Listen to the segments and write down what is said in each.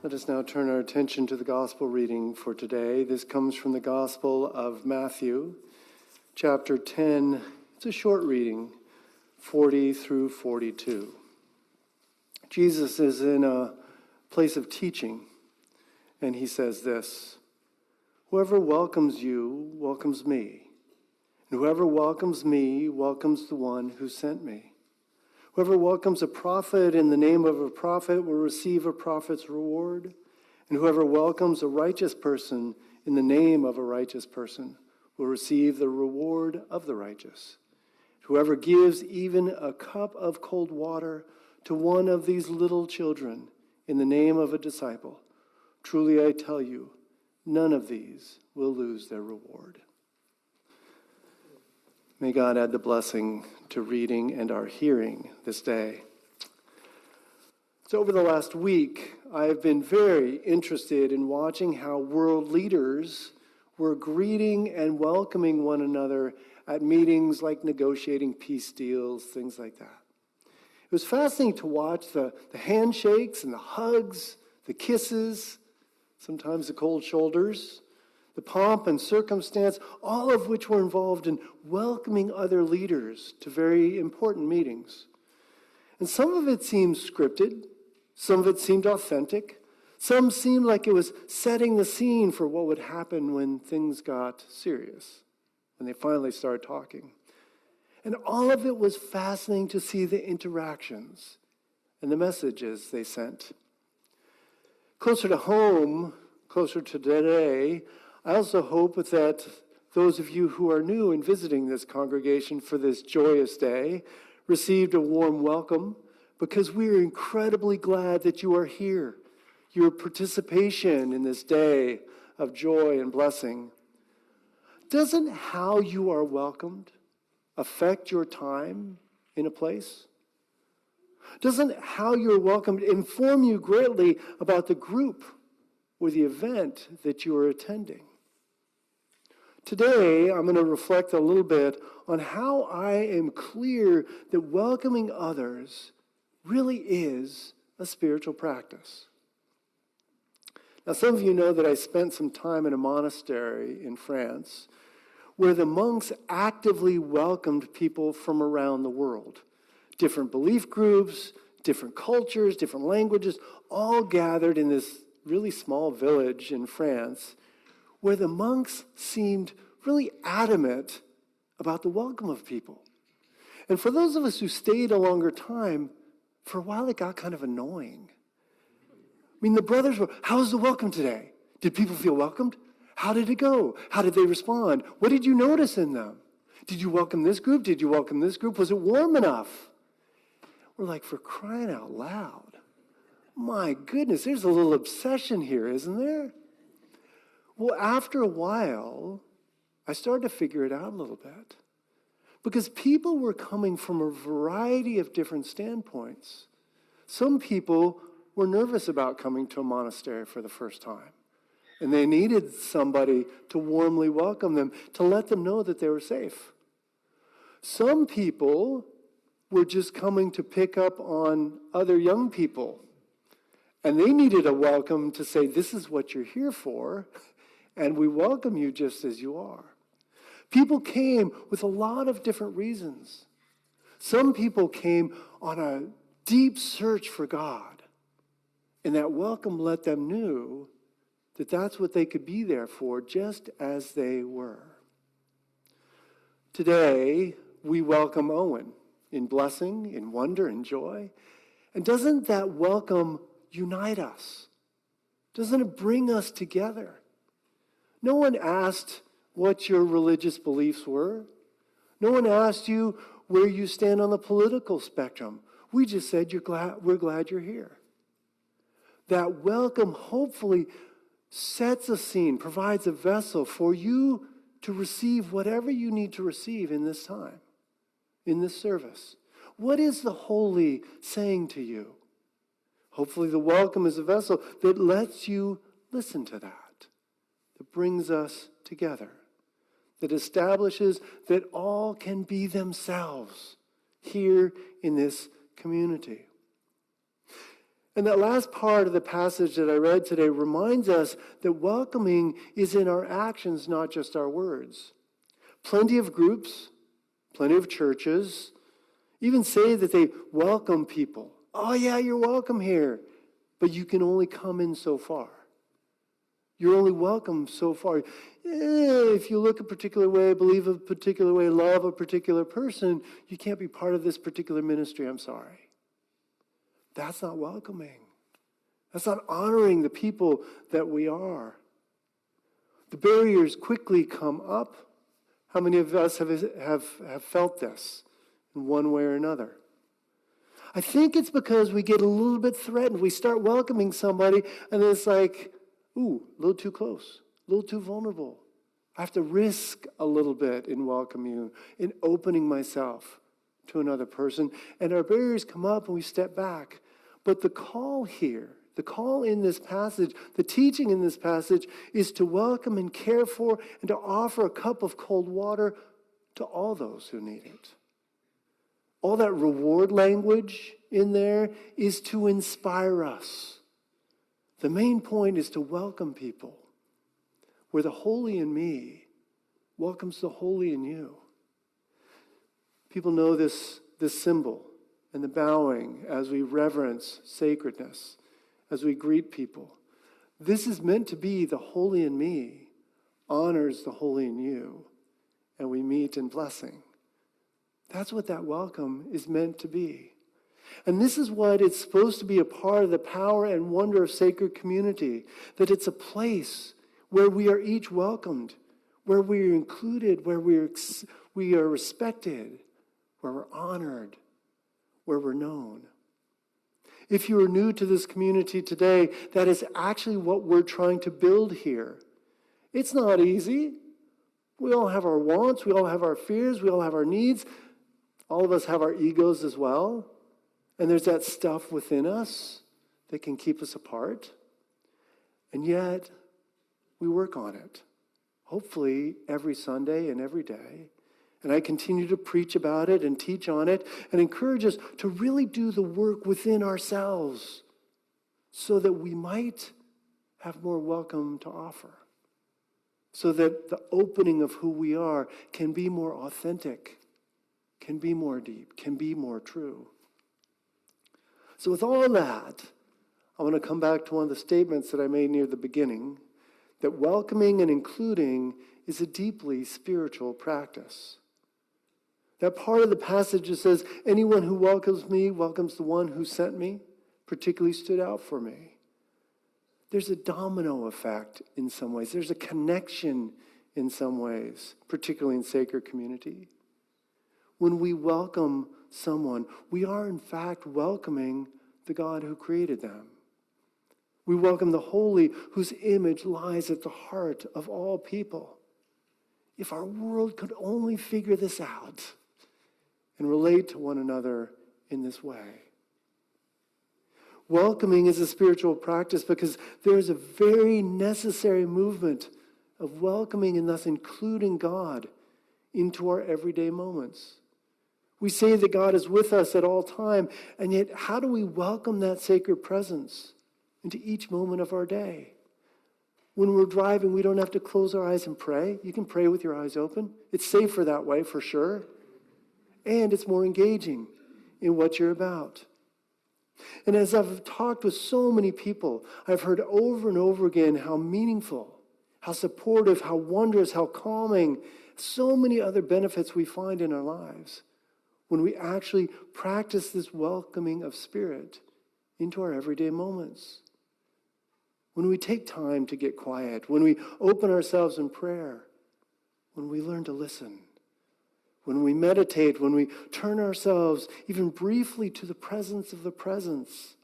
Let us now turn our attention to the gospel reading for today. This comes from the Gospel of Matthew, chapter 10. It's a short reading, 40 through 42. Jesus is in a place of teaching, and he says this: "Whoever welcomes you welcomes me, and whoever welcomes me welcomes the one who sent me. Whoever welcomes a prophet in the name of a prophet will receive a prophet's reward, and whoever welcomes a righteous person in the name of a righteous person will receive the reward of the righteous. Whoever gives even a cup of cold water to one of these little children in the name of a disciple, truly I tell you, none of these will lose their reward." May God add the blessing to reading and our hearing this day. So over the last week, I've been very interested in watching how world leaders were greeting and welcoming one another at meetings like negotiating peace deals, things like that. It was fascinating to watch the handshakes and the hugs, the kisses, sometimes the cold shoulders, the pomp and circumstance, all of which were involved in welcoming other leaders to very important meetings. And some of it seemed scripted, some of it seemed authentic, some seemed like it was setting the scene for what would happen when things got serious, when they finally started talking. And all of it was fascinating to see the interactions and the messages they sent. Closer to home, closer to today, I also hope that those of you who are new in visiting this congregation for this joyous day received a warm welcome, because we are incredibly glad that you are here. Your participation in this day of joy and blessing. Doesn't how you are welcomed affect your time in a place? Doesn't how you're welcomed inform you greatly about the group or the event that you are attending? Today, I'm going to reflect a little bit on how I am clear that welcoming others really is a spiritual practice. Now, some of you know that I spent some time in a monastery in France where the monks actively welcomed people from around the world. Different belief groups, different cultures, different languages, all gathered in this really small village in France, where the monks seemed really adamant about the welcome of people. And for those of us who stayed a longer time, for a while it got kind of annoying. I mean, the brothers were, "How was the welcome today? Did people feel welcomed? How did it go? How did they respond? What did you notice in them? Did you welcome this group? Did you welcome this group? Was it warm enough?" We're like, for crying out loud. My goodness, there's a little obsession here, isn't there? Well, after a while, I started to figure it out a little bit. Because people were coming from a variety of different standpoints. Some people were nervous about coming to a monastery for the first time. And they needed somebody to warmly welcome them, to let them know that they were safe. Some people were just coming to pick up on other young people. And they needed a welcome to say, "This is what you're here for, and we welcome you just as you are." People came with a lot of different reasons. Some people came on a deep search for God, and that welcome let them know that that's what they could be there for, just as they were. Today, we welcome Owen in blessing, in wonder, in joy. And doesn't that welcome unite us? Doesn't it bring us together? No one asked what your religious beliefs were. No one asked you where you stand on the political spectrum. We just said we're glad you're here. That welcome hopefully sets a scene, provides a vessel for you to receive whatever you need to receive in this time, in this service. What is the Holy saying to you? Hopefully the welcome is a vessel that lets you listen to that brings us together, that establishes that all can be themselves here in this community. And that last part of the passage that I read today reminds us that welcoming is in our actions, not just our words. Plenty of groups, plenty of churches, even say that they welcome people. Oh yeah, you're welcome here. But you can only come in so far. You're only welcome so far. If you look a particular way, believe a particular way, love a particular person, you can't be part of this particular ministry, I'm sorry. That's not welcoming. That's not honoring the people that we are. The barriers quickly come up. How many of us have felt this in one way or another? I think it's because we get a little bit threatened. We start welcoming somebody, and then it's like, ooh, a little too close, a little too vulnerable. I have to risk a little bit in welcoming you, in opening myself to another person. And our barriers come up, and we step back. But the call here, the call in this passage, the teaching in this passage is to welcome and care for and to offer a cup of cold water to all those who need it. All that reward language in there is to inspire us. The main point is to welcome people where the holy in me welcomes the holy in you. People know this symbol and the bowing as we reverence sacredness, as we greet people. This is meant to be the holy in me honors the holy in you, and we meet in blessing. That's what that welcome is meant to be. And this is what it's supposed to be a part of the power and wonder of sacred community, that it's a place where we are each welcomed, where we are included, where we are respected, where we're honored, where we're known. If you are new to this community today, that is actually what we're trying to build here. It's not easy. We all have our wants, we all have our fears, we all have our needs. All of us have our egos as well. And there's that stuff within us that can keep us apart. And yet, we work on it. Hopefully, every Sunday and every day. And I continue to preach about it and teach on it and encourage us to really do the work within ourselves so that we might have more welcome to offer. So that the opening of who we are can be more authentic, can be more deep, can be more true. So with all that, I want to come back to one of the statements that I made near the beginning, that welcoming and including is a deeply spiritual practice. That part of the passage that says, anyone who welcomes me welcomes the one who sent me, particularly stood out for me. There's a domino effect in some ways. There's a connection in some ways, particularly in sacred community. When we welcome someone, we are in fact welcoming the God who created them. We welcome the holy whose image lies at the heart of all people. If our world could only figure this out and relate to one another in this way. Welcoming is a spiritual practice because there is a very necessary movement of welcoming and thus including God into our everyday moments. We say that God is with us at all time, and yet how do we welcome that sacred presence into each moment of our day? When we're driving, we don't have to close our eyes and pray. You can pray with your eyes open. It's safer that way, for sure. And it's more engaging in what you're about. And as I've talked with so many people, I've heard over and over again how meaningful, how supportive, how wondrous, how calming, so many other benefits we find in our lives when we actually practice this welcoming of spirit into our everyday moments. When we take time to get quiet, when we open ourselves in prayer, when we learn to listen, when we meditate, when we turn ourselves even briefly to the presence of the presence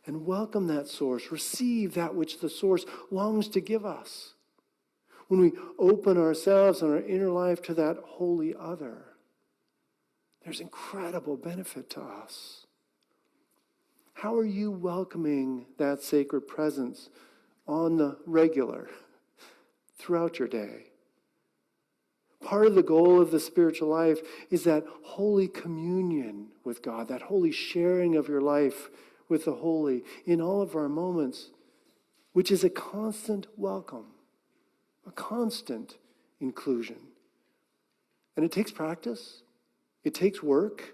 and welcome that source, receive that which the source longs to give us. When we open ourselves and our inner life to that holy other, there's incredible benefit to us. How are you welcoming that sacred presence on the regular throughout your day? Part of the goal of the spiritual life is that holy communion with God, that holy sharing of your life with the holy in all of our moments, which is a constant welcome, a constant inclusion. And it takes practice, it takes work,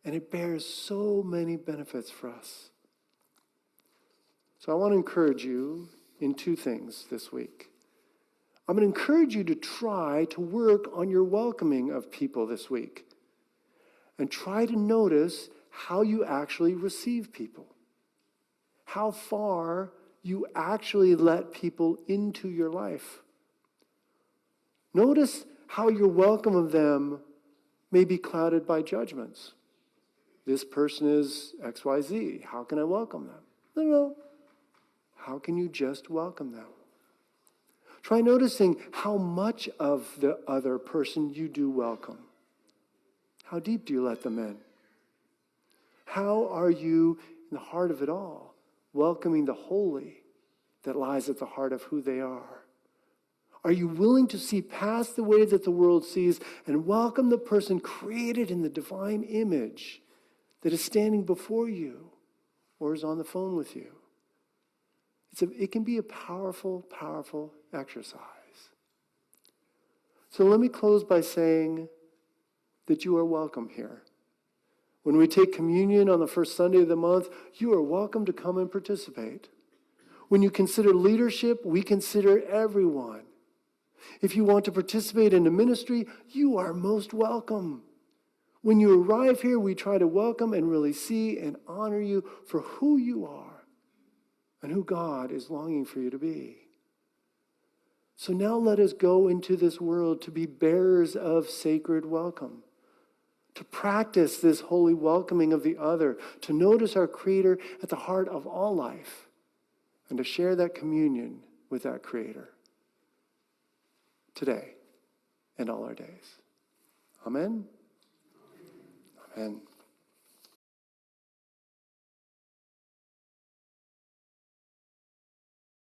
and it bears so many benefits for us. So I want to encourage you in two things this week. I'm going to encourage you to try to work on your welcoming of people this week. And try to notice how you actually receive people. How far you actually let people into your life. Notice how your welcome of them may be clouded by judgments. This person is XYZ. How can I welcome them? No. How can you just welcome them? Try noticing how much of the other person you do welcome. How deep do you let them in? How are you, in the heart of it all, welcoming the holy that lies at the heart of who they are? Are you willing to see past the way that the world sees and welcome the person created in the divine image that is standing before you or is on the phone with you? It can be a powerful, powerful exercise. So let me close by saying that you are welcome here. When we take communion on the first Sunday of the month, you are welcome to come and participate. When you consider leadership, we consider everyone. If you want to participate in the ministry, you are most welcome. When you arrive here, we try to welcome and really see and honor you for who you are and who God is longing for you to be. So now let us go into this world to be bearers of sacred welcome, to practice this holy welcoming of the other, to notice our Creator at the heart of all life, and to share that communion with that Creator today and all our days. Amen? Amen.